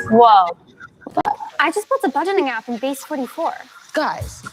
Whoa. But I just built a budgeting app in Base 44. Guys.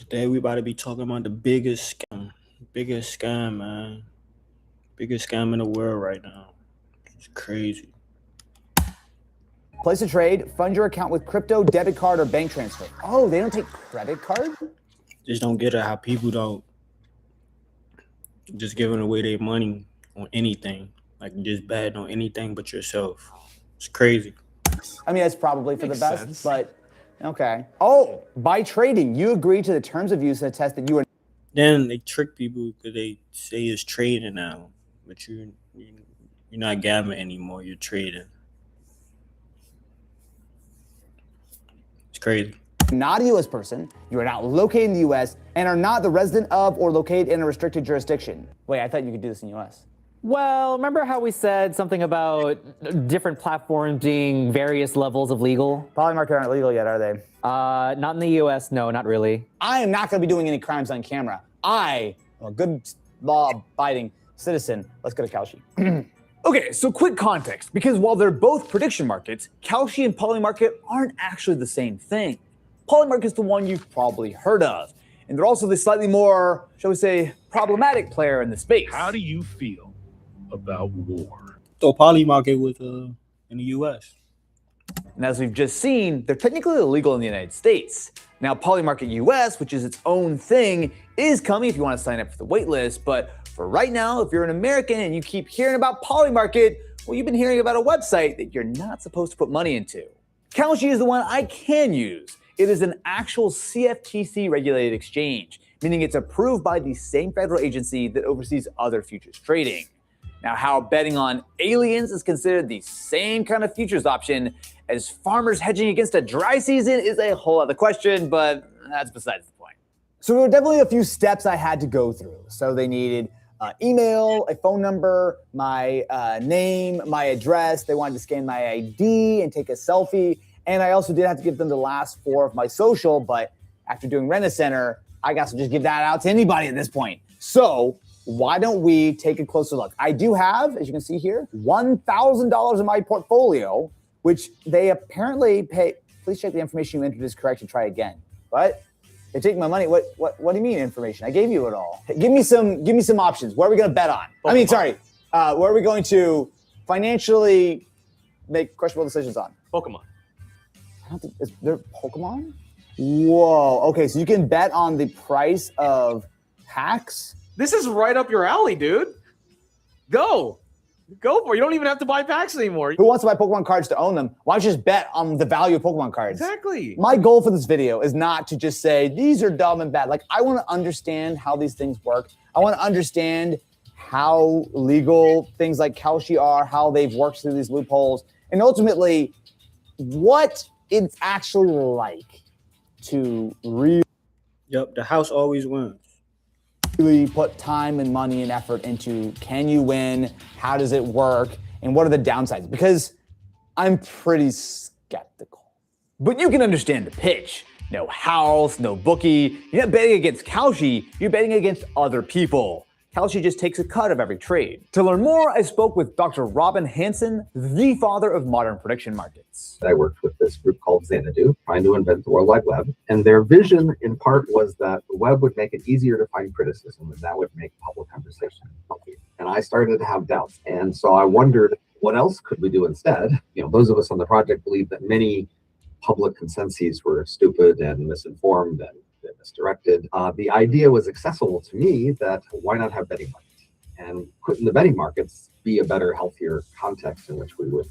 Today we about to be talking about the biggest scam, man. Biggest scam in the world right now. It's crazy. Place a trade, fund your account with crypto, debit card, or bank transfer. Oh, they don't take credit card? Just don't get it how people don't just giving away their money on anything. Like just betting on anything but yourself. It's crazy. I mean, that's probably for the best, but okay. Oh, by trading, you agree to the terms of use and attest that you are. Then they trick people because they say it's trading now, but you're not gambling anymore. You're trading. It's crazy. Not a U.S. person, you are not located in the U.S., and are not the resident of or located in a restricted jurisdiction. Wait, I thought you could do this in the U.S. Well, remember how we said something about different platforms being various levels of legal? Polymarket aren't legal yet, are they? Not in the U.S., no, not really. I am not going to be doing any crimes on camera. I am a good law-abiding citizen. Let's go to Kalshi. Okay, so quick context, because while they're both prediction markets, Kalshi and Polymarket aren't actually the same thing. Polymarket is the one you've probably heard of, and they're also the slightly more, shall we say, problematic player in the space. How do you feel about war? So Polymarket was in the U.S. And as we've just seen, they're technically illegal in the United States. Now, Polymarket US, which is its own thing, is coming if you want to sign up for the waitlist, but for right now, if you're an American and you keep hearing about Polymarket, well, you've been hearing about a website that you're not supposed to put money into. Kalshi is the one I can use. It is an actual CFTC regulated exchange, meaning it's approved by the same federal agency that oversees other futures trading. Now, how betting on aliens is considered the same kind of futures option as farmers hedging against a dry season is a whole other question, but that's besides the point. So there were definitely a few steps I had to go through. So they needed email, a phone number, my name, my address. They wanted to scan my ID and take a selfie. And I also did have to give them the last 4 of my social, but after doing Rent-A-Center, I got to just give that out to anybody at this point. So why don't we take a closer look? I do have, as you can see here, $1,000 in my portfolio, which they apparently pay. Please check the information you entered is correct and try again. What? They take my money. What do you mean information? I gave you it all. Give me some options. What are we going to bet on? Pokemon. Where are we going to financially make questionable decisions on? Pokemon. I don't think, is there Pokemon? Whoa. Okay, so you can bet on the price of packs? This is right up your alley, dude. Go for it. You don't even have to buy packs anymore. Who wants to buy Pokemon cards to own them? Why don't you just bet on the value of Pokemon cards? Exactly. My goal for this video is not to just say, these are dumb and bad. Like, I want to understand how these things work. I want to understand how legal things like Kalshi are, how they've worked through these loopholes, and ultimately, what it's actually like to really The house always wins. put time and money and effort into, can you win? How does it work? And what are the downsides? Because I'm pretty skeptical. But you can understand the pitch. No house, no bookie. You're not betting against Kalshi, you're betting against other people. Kalshi just takes a cut of every trade. To learn more, I spoke with Dr. Robin Hansen, the father of modern prediction markets. I worked with this group called Xanadu, trying to invent the World Wide Web. And their vision, in part, was that the web would make it easier to find criticism, and that would make public conversation healthier. And I started to have doubts. And so I wondered, what else could we do instead? Those of us on the project believed that many public consensus were stupid and misinformed and misdirected. The idea was accessible to me that why not have betting markets? And couldn't the betting markets be a better, healthier context in which we would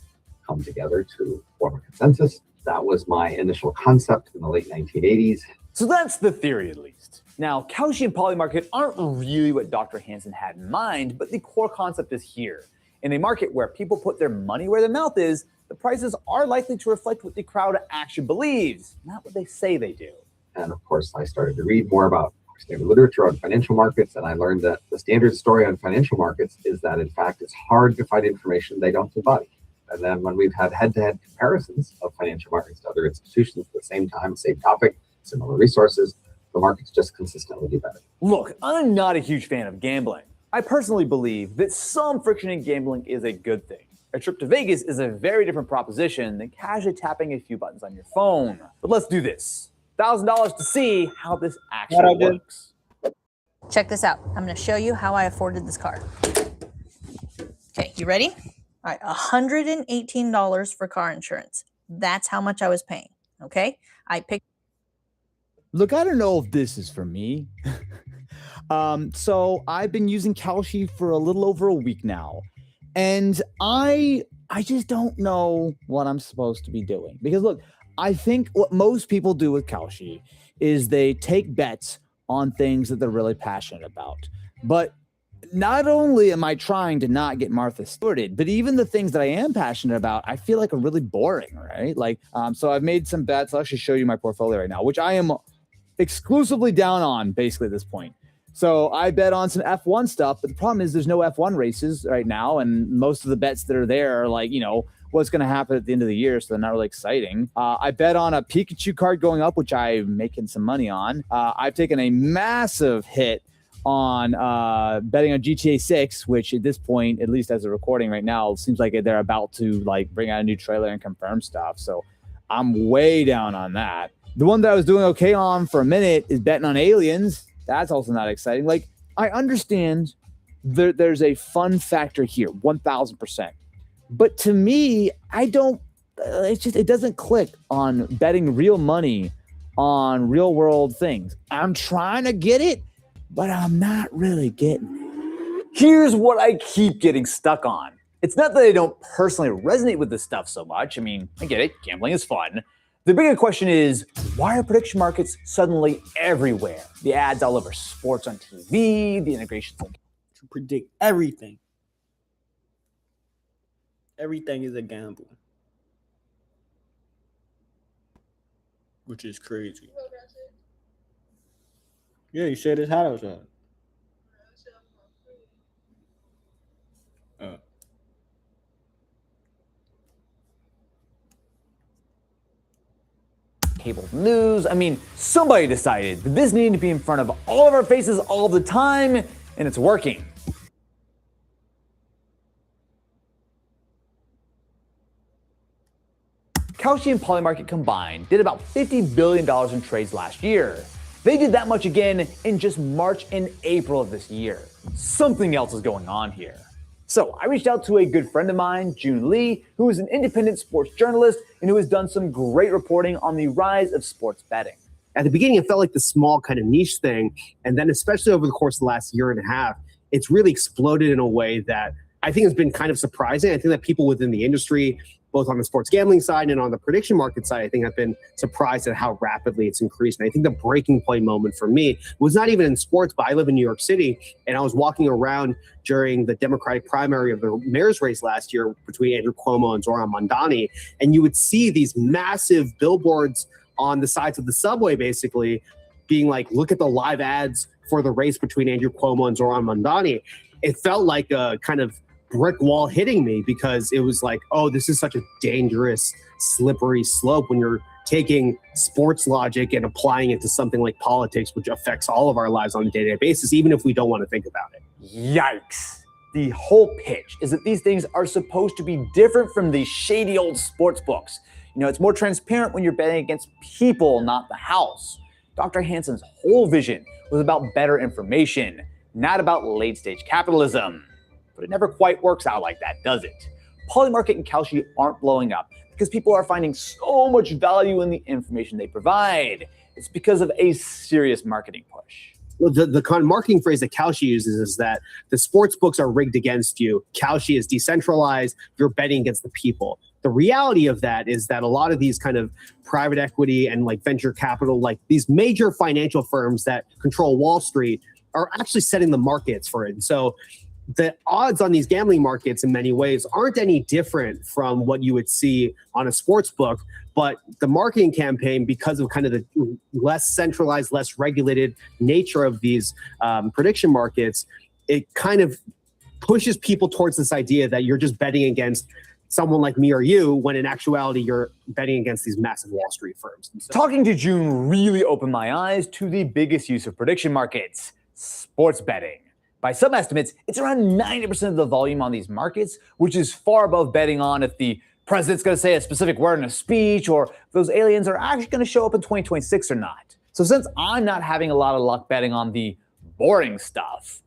come together to form a consensus? That was my initial concept in the late 1980s. So that's the theory, at least. Now, Kalshi and Polymarket aren't really what Dr. Hansen had in mind, but the core concept is here. In a market where people put their money where their mouth is, the prices are likely to reflect what the crowd actually believes, not what they say they do. And of course, I started to read more about standard literature on financial markets, and I learned that the standard story on financial markets is that, in fact, it's hard to find information they don't embody. And then when we've had head-to-head comparisons of financial markets to other institutions at the same time, same topic, similar resources, the markets just consistently do better. Look, I'm not a huge fan of gambling. I personally believe that some friction in gambling is a good thing. A trip to Vegas is a very different proposition than casually tapping a few buttons on your phone. But let's do this. $1,000 to see how this actually works. Check this out. I'm going to show you how I afforded this car. Okay, you ready? All right, $118 for car insurance. That's how much I was paying. Okay, I picked. Look, I don't know if this is for me. So I've been using Kalshi for a little over a week now, and I just don't know what I'm supposed to be doing. Because look, I think what most people do with Kalshi is they take bets on things that they're really passionate about. But not only am I trying to not get Martha Stewarted, but even the things that I am passionate about, I feel like are really boring, right? Like, so I've made some bets. I'll actually show you my portfolio right now, which I am exclusively down on basically at this point. So I bet on some F1 stuff, but the problem is there's no F1 races right now. And most of the bets that are there are like, you know, what's going to happen at the end of the year. So they're not really exciting. I bet on a Pikachu card going up, which I'm making some money on. I've taken a massive hit on betting on GTA 6, which at this point, at least as a recording right now, it seems like they're about to like bring out a new trailer and confirm stuff. So I'm way down on that. The one that I was doing okay on for a minute is betting on Aliens. That's also not exciting. Like, I understand there's a fun factor here, 1000%. But to me, I don't, it doesn't click on betting real money on real world things. I'm trying to get it, but I'm not really getting it. Here's what I keep getting stuck on. It's not that I don't personally resonate with this stuff so much. I mean, I get it. Gambling is fun. The bigger question is, why are prediction markets suddenly everywhere? The ads all over sports on TV, the integrations To predict everything. Everything is a gamble. Which is crazy. Yeah, you said it's hot outside. cable news. I mean, somebody decided that this needed to be in front of all of our faces all the time, and it's working. Kalshi and Polymarket combined did about $50 billion in trades last year. They did that much again in just March and April of this year. Something else is going on here. So I reached out to a good friend of mine, June Lee, who is an independent sports journalist and who has done some great reporting on the rise of sports betting. At the beginning, it felt like the small kind of niche thing. And then especially over the course of the last year and a half, it's really exploded in a way that I think has been kind of surprising. I think that people within the industry, both on the sports gambling side and on the prediction market side, I think have been surprised at how rapidly it's increased. And I think the breaking point moment for me was not even in sports, but I live in New York City, and I was walking around during the Democratic primary of the mayor's race last year between Andrew Cuomo and Zoran Mondani, and you would see these massive billboards on the sides of the subway, basically being like, look at the live ads for the race between Andrew Cuomo and Zoran Mondani. It felt like a kind of brick wall hitting me, because it was like, oh, this is such a dangerous, slippery slope when you're taking sports logic and applying it to something like politics, which affects all of our lives on a day-to-day basis, even if we don't want to think about it. Yikes. The whole pitch is that these things are supposed to be different from these shady old sports books. You know, it's more transparent when you're betting against people, not the house. Dr. Hansen's whole vision was about better information, not about late-stage capitalism. But it never quite works out like that, does it? Polymarket and Kalshi aren't blowing up because people are finding so much value in the information they provide. It's because of a serious marketing push. Well, the kind of marketing phrase that Kalshi uses is that the sports books are rigged against you. Kalshi is decentralized. You're betting against the people. The reality of that is that a lot of these kind of private equity and like venture capital, like these major financial firms that control Wall Street, are actually setting the markets for it. And so the odds on these gambling markets in many ways aren't any different from what you would see on a sports book, but the marketing campaign, because of kind of the less centralized, less regulated nature of these prediction markets, it kind of pushes people towards this idea that you're just betting against someone like me or you, when in actuality, you're betting against these massive Wall Street firms. So talking to June really opened my eyes to the biggest use of prediction markets, sports betting. By some estimates, it's around 90% of the volume on these markets, which is far above betting on if the president's going to say a specific word in a speech, or if those aliens are actually going to show up in 2026 or not. So since I'm not having a lot of luck betting on the boring stuff,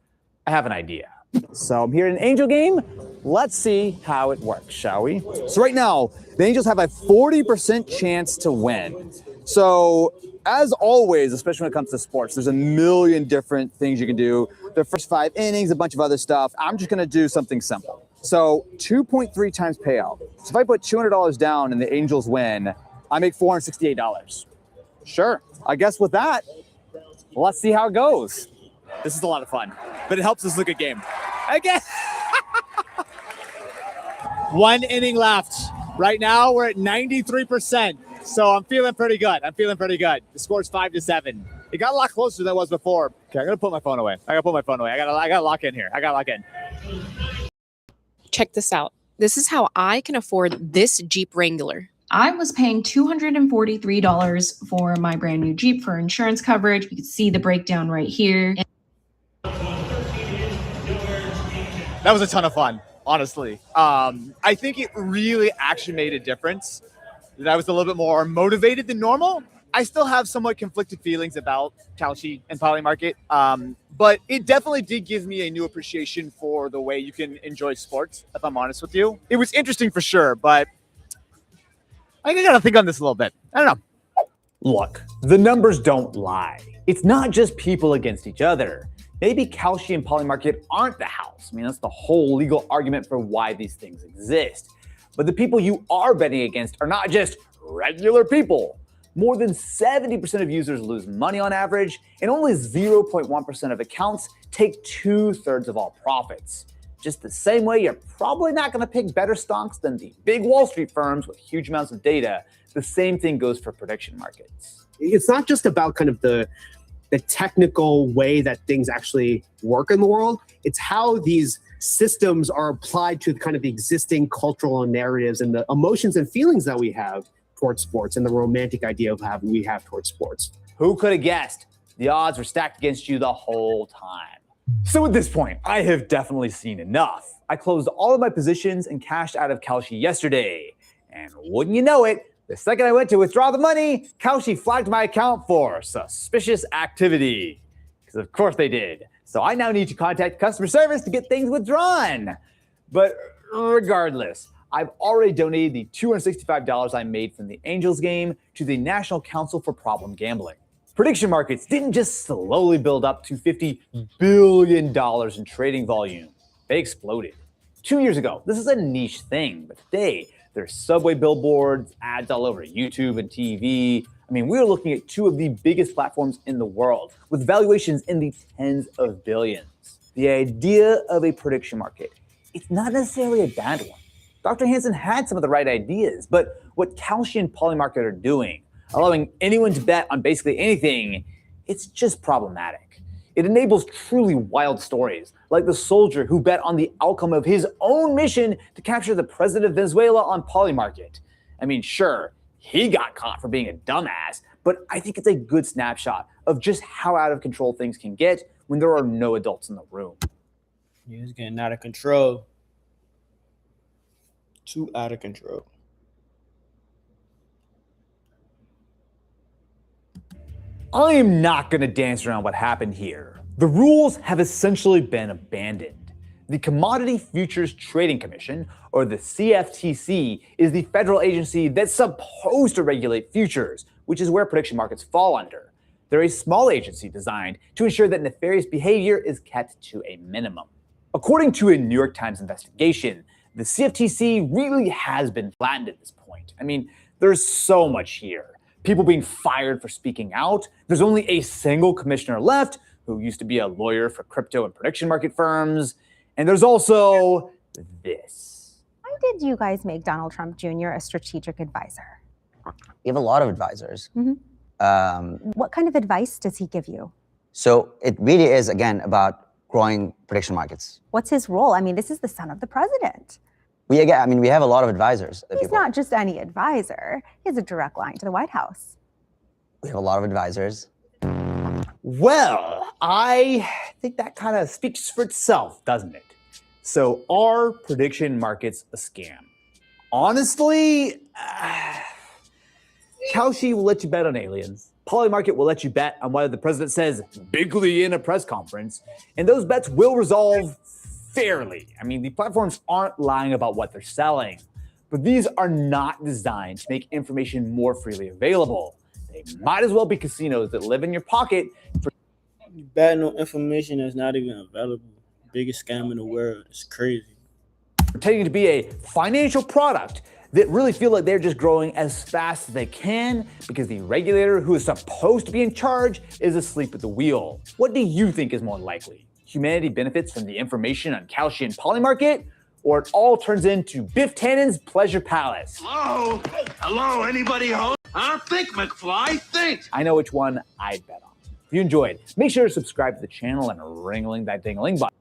I have an idea. So I'm here in an Angel game. Let's see how it works, shall we? So right now, the Angels have a 40% chance to win. So as always, especially when it comes to sports, there's a million different things you can do. The first 5 innings, a bunch of other stuff. I'm just gonna do something simple. So 2.3 times payout. So if I put $200 down and the Angels win, I make $468. Sure, I guess with that, let's see how it goes. This is a lot of fun, but it helps us look at game. Again. 1 inning left. Right now, we're at 93%. So I'm feeling pretty good. The score's 5-7. It got a lot closer than it was before. Okay, I'm gonna put my phone away. I gotta lock in here. Check this out. This is how I can afford this Jeep Wrangler. I was paying $243 for my brand new Jeep for insurance coverage. You can see the breakdown right here. That was a ton of fun, honestly. I think it really actually made a difference. That I was a little bit more motivated than normal. I still have somewhat conflicted feelings about Kalshi and Polymarket, but it definitely did give me a new appreciation for the way you can enjoy sports, if I'm honest with you. It was interesting for sure, but I think I gotta think on this a little bit. I don't know. Look, the numbers don't lie. It's not just people against each other. Maybe Kalshi and Polymarket aren't the house. I mean, that's the whole legal argument for why these things exist. But the people you are betting against are not just regular people. More than 70% of users lose money on average, and only 0.1% of accounts take 2/3 of all profits. Just the same way you're probably not going to pick better stocks than the big Wall Street firms with huge amounts of data, the same thing goes for prediction markets. It's not just about kind of the technical way that things actually work in the world. It's how these systems are applied to kind of the existing cultural narratives and the emotions and feelings that we have towards sports and the romantic idea of we have towards sports. Who could have guessed? The odds were stacked against you the whole time. So at this point, I have definitely seen enough. I closed all of my positions and cashed out of Kalshi yesterday. And wouldn't you know it, the second I went to withdraw the money, Kalshi flagged my account for suspicious activity. Because of course they did. So I now need to contact customer service to get things withdrawn. But regardless, I've already donated the $265 I made from the Angels game to the National Council for Problem Gambling. Prediction markets didn't just slowly build up to $50 billion in trading volume. They exploded. 2 years ago, this is a niche thing, but today, there's subway billboards, ads all over YouTube and TV. I mean, we're looking at 2 of the biggest platforms in the world with valuations in the tens of billions. The idea of a prediction market, it's not necessarily a bad one. Dr. Hansen had some of the right ideas, but what Kalshi and Polymarket are doing, allowing anyone to bet on basically anything, it's just problematic. It enables truly wild stories, like the soldier who bet on the outcome of his own mission to capture the president of Venezuela on Polymarket. I mean, sure, he got caught for being a dumbass, but I think it's a good snapshot of just how out of control things can get when there are no adults in the room. Yeah, it's getting out of control. Too out of control. I am not going to dance around what happened here. The rules have essentially been abandoned. The Commodity Futures Trading Commission, or the CFTC, is the federal agency that's supposed to regulate futures, which is where prediction markets fall under. They're a small agency designed to ensure that nefarious behavior is kept to a minimum. According to a New York Times investigation, the CFTC really has been flattened at this point. I mean, there's so much here. People being fired for speaking out. There's only a single commissioner left who used to be a lawyer for crypto and prediction market firms. And there's also this. Why did you guys make Donald Trump Jr. a strategic advisor? We have a lot of advisors. What kind of advice does he give you? So it really is, again, about growing prediction markets. What's his role? I mean, this is the son of the president. We have a lot of advisors. He's not just any advisor. He has a direct line to the White House. We have a lot of advisors. Well, I think that kind of speaks for itself, doesn't it? So are prediction markets a scam? Honestly, Kalshi will let you bet on aliens. Polymarket will let you bet on whether the president says bigly in a press conference, and those bets will resolve fairly. I mean, the platforms aren't lying about what they're selling, but these are not designed to make information more freely available. They might as well be casinos that live in your pocket. Betting on information that's not even available. Biggest scam in the world. It's crazy. Pretending to be a financial product that really feel like they're just growing as fast as they can because the regulator who is supposed to be in charge is asleep at the wheel. What do you think is more likely? Humanity benefits from the information on Kalshi and Polymarket, or it all turns into Biff Tannen's Pleasure Palace? Hello? Hello, anybody home? Think, McFly, think. I know which one I'd bet on. If you enjoyed, make sure to subscribe to the channel and ring that ding-a-ling button.